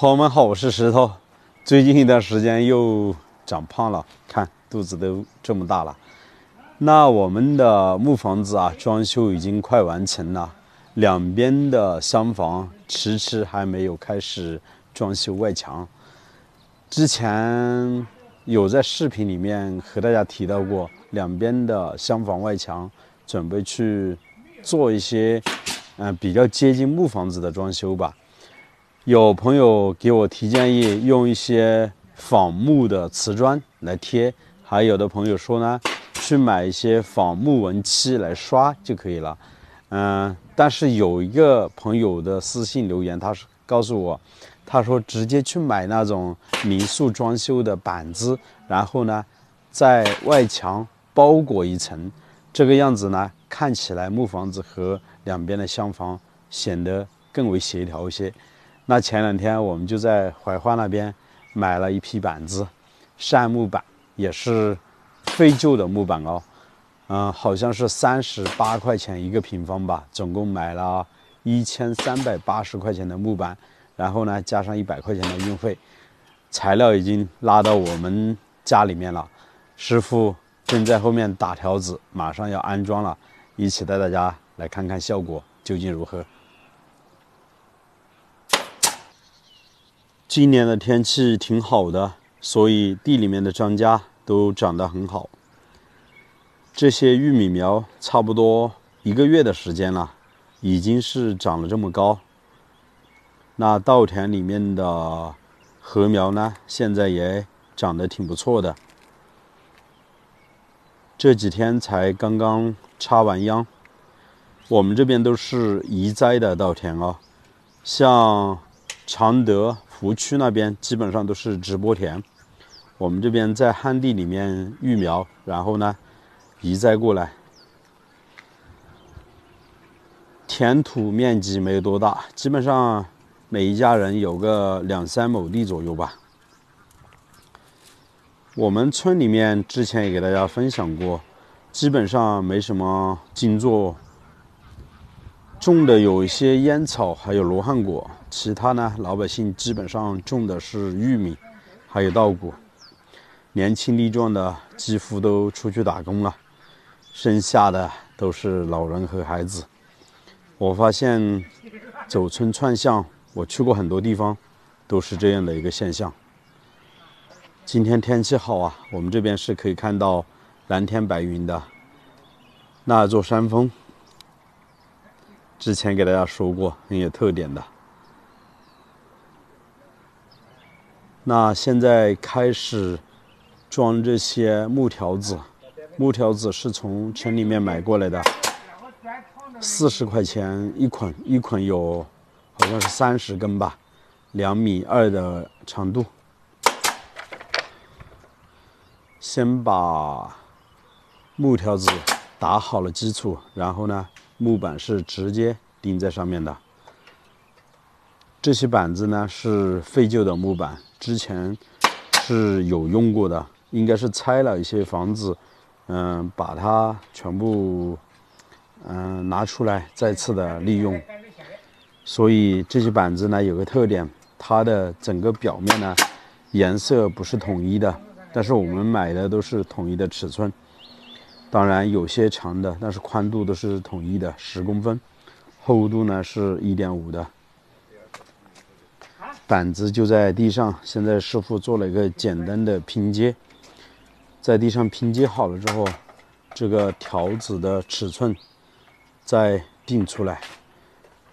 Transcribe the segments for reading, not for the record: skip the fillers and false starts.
朋友们好，我是石头。最近一段时间又长胖了，看肚子都这么大了。那我们的木房子啊，装修已经快完成了，两边的厢房迟迟还没有开始装修外墙。之前有在视频里面和大家提到过，两边的厢房外墙准备去做一些比较接近木房子的装修吧。有朋友给我提建议，用一些仿木的瓷砖来贴，还有的朋友说呢，去买一些仿木纹漆来刷就可以了。但是有一个朋友的私信留言，他是告诉我，他说直接去买那种民宿装修的板子，然后呢，在外墙包裹一层，这个样子呢，看起来木房子和两边的厢房显得更为协调一些。那前两天我们就在怀化那边买了一批板子，杉木板，也是废旧的木板哦，好像是38块钱一个平方吧，总共买了1380块钱的木板，然后呢加上100块钱的运费，材料已经拉到我们家里面了，师傅正在后面打条子，马上要安装了，一起带大家来看看效果究竟如何。今年的天气挺好的，所以地里面的庄稼都长得很好。这些玉米苗差不多1个月的时间了，已经是长了这么高。那稻田里面的禾苗呢，现在也长得挺不错的。这几天才刚刚插完秧，我们这边都是移栽的稻田哦，像常德湖区那边基本上都是直播田，我们这边在旱地里面育苗，然后呢移栽过来。田土面积没有多大，基本上每一家人有个2-3亩地左右吧。我们村里面之前也给大家分享过，基本上没什么经作，种的有一些烟草，还有罗汉果，其他呢，老百姓基本上种的是玉米，还有稻谷。年轻力壮的几乎都出去打工了，剩下的都是老人和孩子。我发现走村串巷，我去过很多地方，都是这样的一个现象。今天天气好啊，我们这边是可以看到蓝天白云的。那座山峰之前给大家说过，很有特点的。那现在开始装这些木条子，木条子是从城里面买过来的，40块钱一捆，一捆有好像是30根吧，2.2米的长度。先把木条子打好了基础，然后呢，木板是直接钉在上面的。这些板子呢是废旧的木板，之前是有用过的，应该是拆了一些房子，把它全部拿出来再次的利用。所以这些板子呢有个特点，它的整个表面呢颜色不是统一的，但是我们买的都是统一的尺寸。当然有些长的，但是宽度都是统一的10公分，厚度呢是1.5的。板子就在地上，现在师傅做了一个简单的拼接，在地上拼接好了之后，这个条子的尺寸再定出来，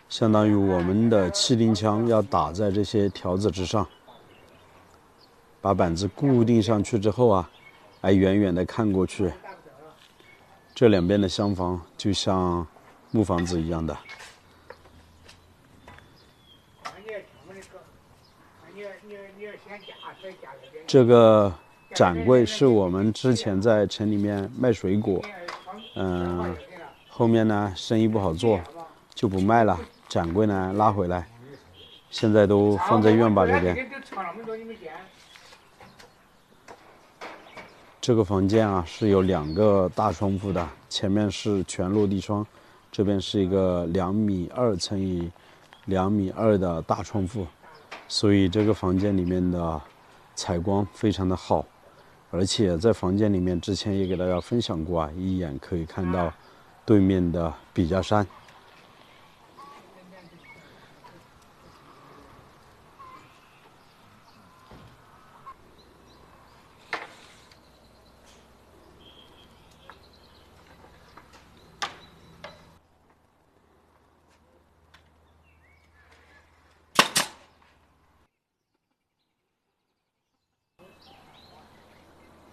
相当于我们的气钉枪要打在这些条子之上。把板子固定上去之后啊，远远的看过去，这两边的厢房就像木房子一样的。这个展柜是我们之前在城里面卖水果，后面呢生意不好做，就不卖了，展柜呢拉回来，现在都放在院坝这边。这个房间啊是有2个大窗户的，前面是全落地窗，这边是一个2.2米乘以2.2米的大窗户。所以这个房间里面的采光非常的好，而且在房间里面之前也给大家分享过啊，一眼可以看到对面的笔架山。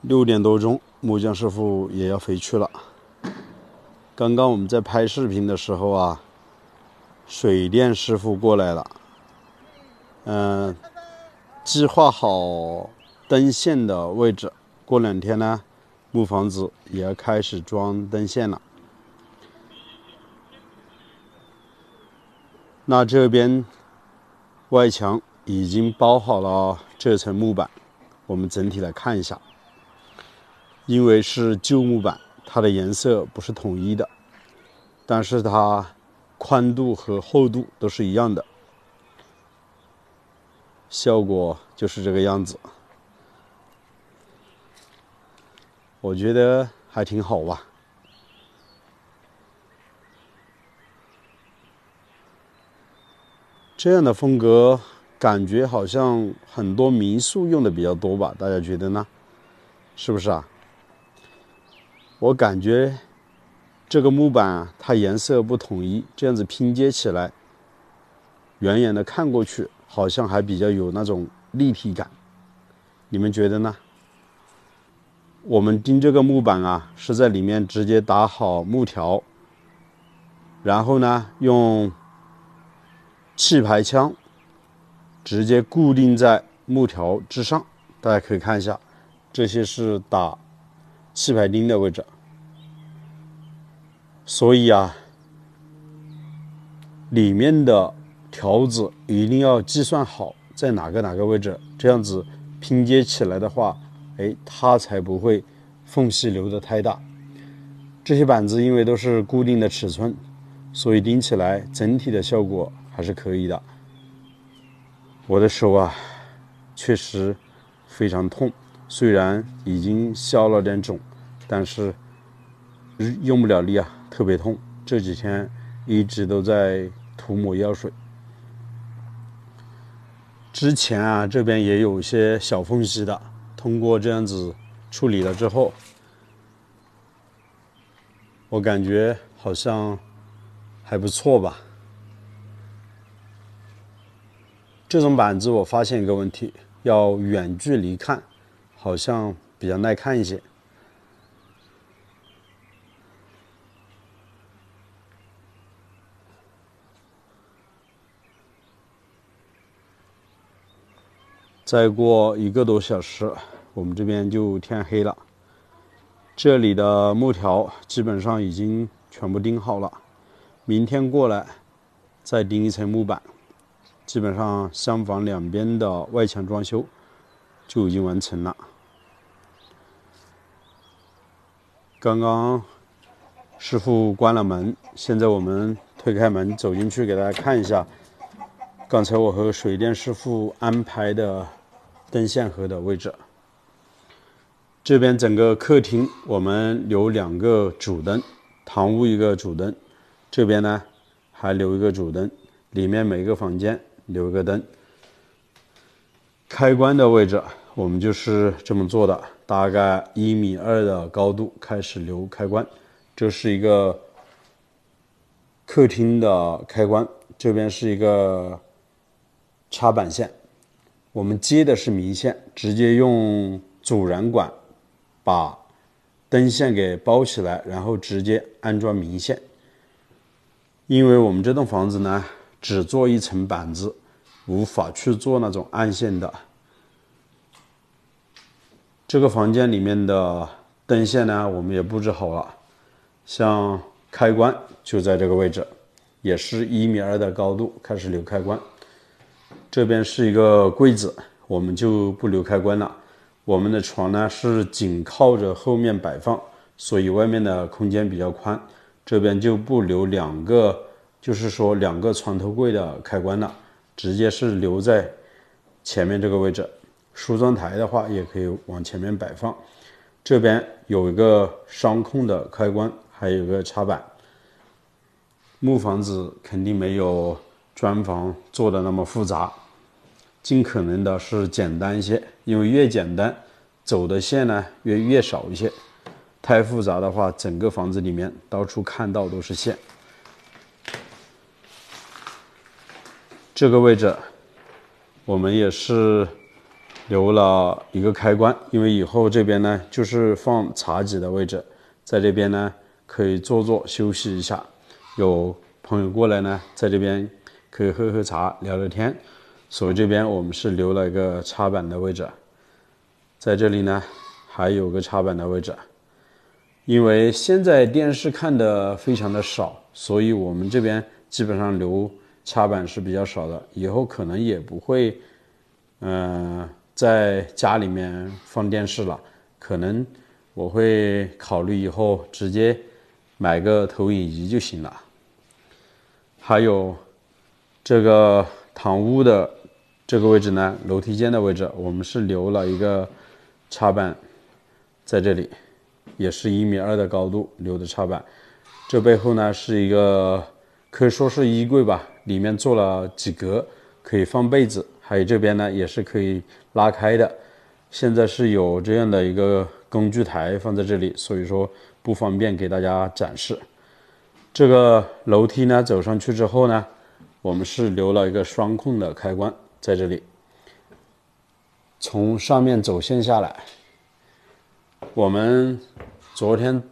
6点多钟，木匠师傅也要回去了。刚刚我们在拍视频的时候啊，水电师傅过来了，计划好灯线的位置。过2天呢，木房子也要开始装灯线了。那这边外墙已经包好了这层木板，我们整体来看一下。因为是旧木板，它的颜色不是统一的，但是它宽度和厚度都是一样的，效果就是这个样子。我觉得还挺好吧。这样的风格感觉好像很多民宿用的比较多吧，大家觉得呢？是不是啊？我感觉这个木板啊，它颜色不统一，这样子拼接起来，远远的看过去，好像还比较有那种立体感。你们觉得呢？我们钉这个木板啊，是在里面直接打好木条，然后呢，用气排枪直接固定在木条之上。大家可以看一下，这些是打气排钉的位置。所以啊，里面的条子一定要计算好在哪个位置，这样子拼接起来的话，它才不会缝隙留得太大。这些板子因为都是固定的尺寸，所以钉起来整体的效果还是可以的。我的手啊，确实非常痛，虽然已经消了点肿，但是用不了力啊，特别痛。这几天一直都在涂抹药水。之前啊，这边也有一些小缝隙的，通过这样子处理了之后，我感觉好像还不错吧。这种板子我发现一个问题，要远距离看，好像比较耐看一些。再过1个多小时，我们这边就天黑了。这里的木条基本上已经全部钉好了，明天过来再钉一层木板，基本上厢房两边的外墙装修就已经完成了。刚刚师傅关了门，现在我们推开门走进去给大家看一下刚才我和水电师傅安排的灯线盒的位置。这边整个客厅我们留2个主灯，堂屋1个主灯，这边呢还留1个主灯，里面每个房间留1个灯。开关的位置我们就是这么做的，大概1.2米的高度开始留开关。这是一个客厅的开关，这边是一个插板线，我们接的是明线，直接用阻燃管把灯线给包起来，然后直接安装明线。因为我们这栋房子呢，只做1层板子，无法去做那种暗线的。这个房间里面的灯线呢，我们也布置好了，像开关就在这个位置，也是1.2米的高度开始留开关。这边是一个柜子，我们就不留开关了。我们的床呢是紧靠着后面摆放，所以外面的空间比较宽，这边就不留2个，就是说2个床头柜的开关了，直接是留在前面这个位置。梳妆台的话也可以往前面摆放。这边有一个双控的开关，还有一个插板。木房子肯定没有砖房做的那么复杂，尽可能的是简单一些，因为越简单走的线呢越少一些。太复杂的话，整个房子里面到处看到都是线。这个位置我们也是留了一个开关，因为以后这边呢就是放茶几的位置，在这边呢可以坐休息一下，有朋友过来呢，在这边可以喝茶聊聊天，所以这边我们是留了一个插板的位置。在这里呢还有个插板的位置，因为现在电视看的非常的少，所以我们这边基本上留插板是比较少的，以后可能也不会在家里面放电视了，可能我会考虑以后直接买个投影仪就行了。还有这个堂屋的这个位置呢，楼梯间的位置，我们是留了一个插板在这里，也是1.2米的高度留的插板。这背后呢是一个可以说是衣柜吧，里面做了几格可以放被子，还有这边呢也是可以拉开的。现在是有这样的一个工具台放在这里，所以说不方便给大家展示。这个楼梯呢走上去之后呢，我们是留了一个双控的开关在这里。从上面走线下来，我们昨天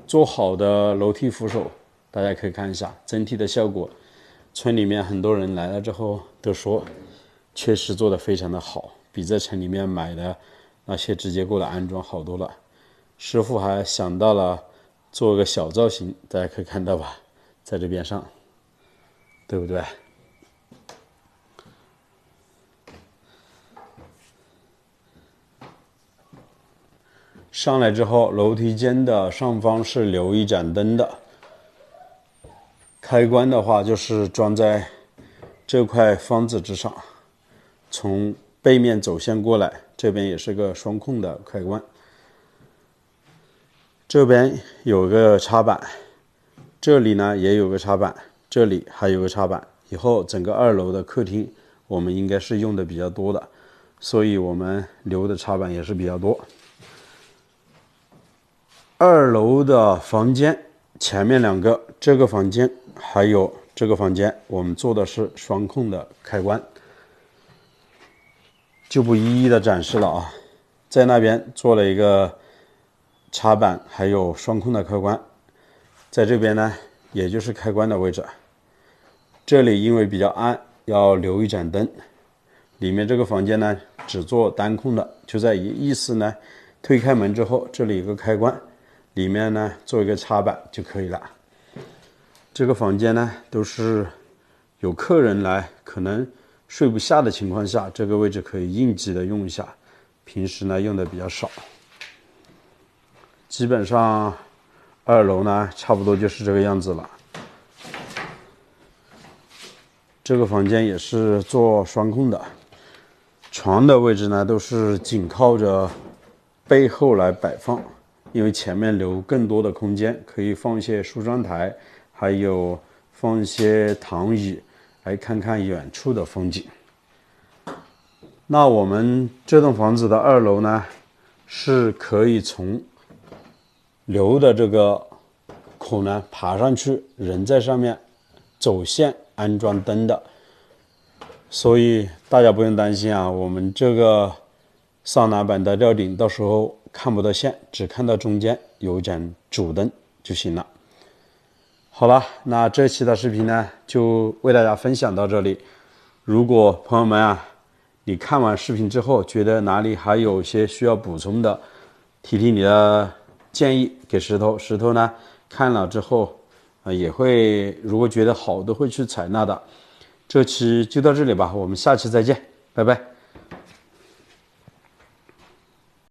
做好的楼梯扶手，大家可以看一下整体的效果。村里面很多人来了之后都说，确实做得非常的好，比在城里面买的那些直接过来安装好多了。师傅还想到了做个小造型，大家可以看到吧，在这边上，对不对？上来之后，楼梯间的上方是留一盏灯的，开关的话就是装在这块方子之上，从背面走线过来，这边也是个双控的开关。这边有个插板，这里呢也有个插板，这里还有个插板。以后整个2楼的客厅我们应该是用的比较多的，所以我们留的插板也是比较多。2楼的房间前面2个，这个房间还有这个房间，我们做的是双控的开关，就不一一的展示了啊。在那边做了一个插板，还有双控的开关，在这边呢也就是开关的位置。这里因为比较暗，要留一盏灯。里面这个房间呢只做单控的，就在意思呢，推开门之后这里有个开关，里面呢做一个插板就可以了。这个房间呢都是有客人来可能睡不下的情况下，这个位置可以应急的用一下，平时呢用的比较少。基本上2楼呢差不多就是这个样子了。这个房间也是做双控的，床的位置呢都是紧靠着背后来摆放，因为前面留更多的空间，可以放一些梳妆台，还有放一些躺椅，来看看远处的风景。那我们这栋房子的2楼呢，是可以从留的这个孔呢爬上去，人在上面走线安装灯的，所以大家不用担心啊，我们这个上拿板的吊顶到时候看不到线，只看到中间有一盏主灯就行了。好了，那这期的视频呢就为大家分享到这里。如果朋友们啊，你看完视频之后觉得哪里还有些需要补充的，提提你的建议给石头，石头呢看了之后也会，如果觉得好都会去采纳的。这期就到这里吧，我们下期再见，拜拜。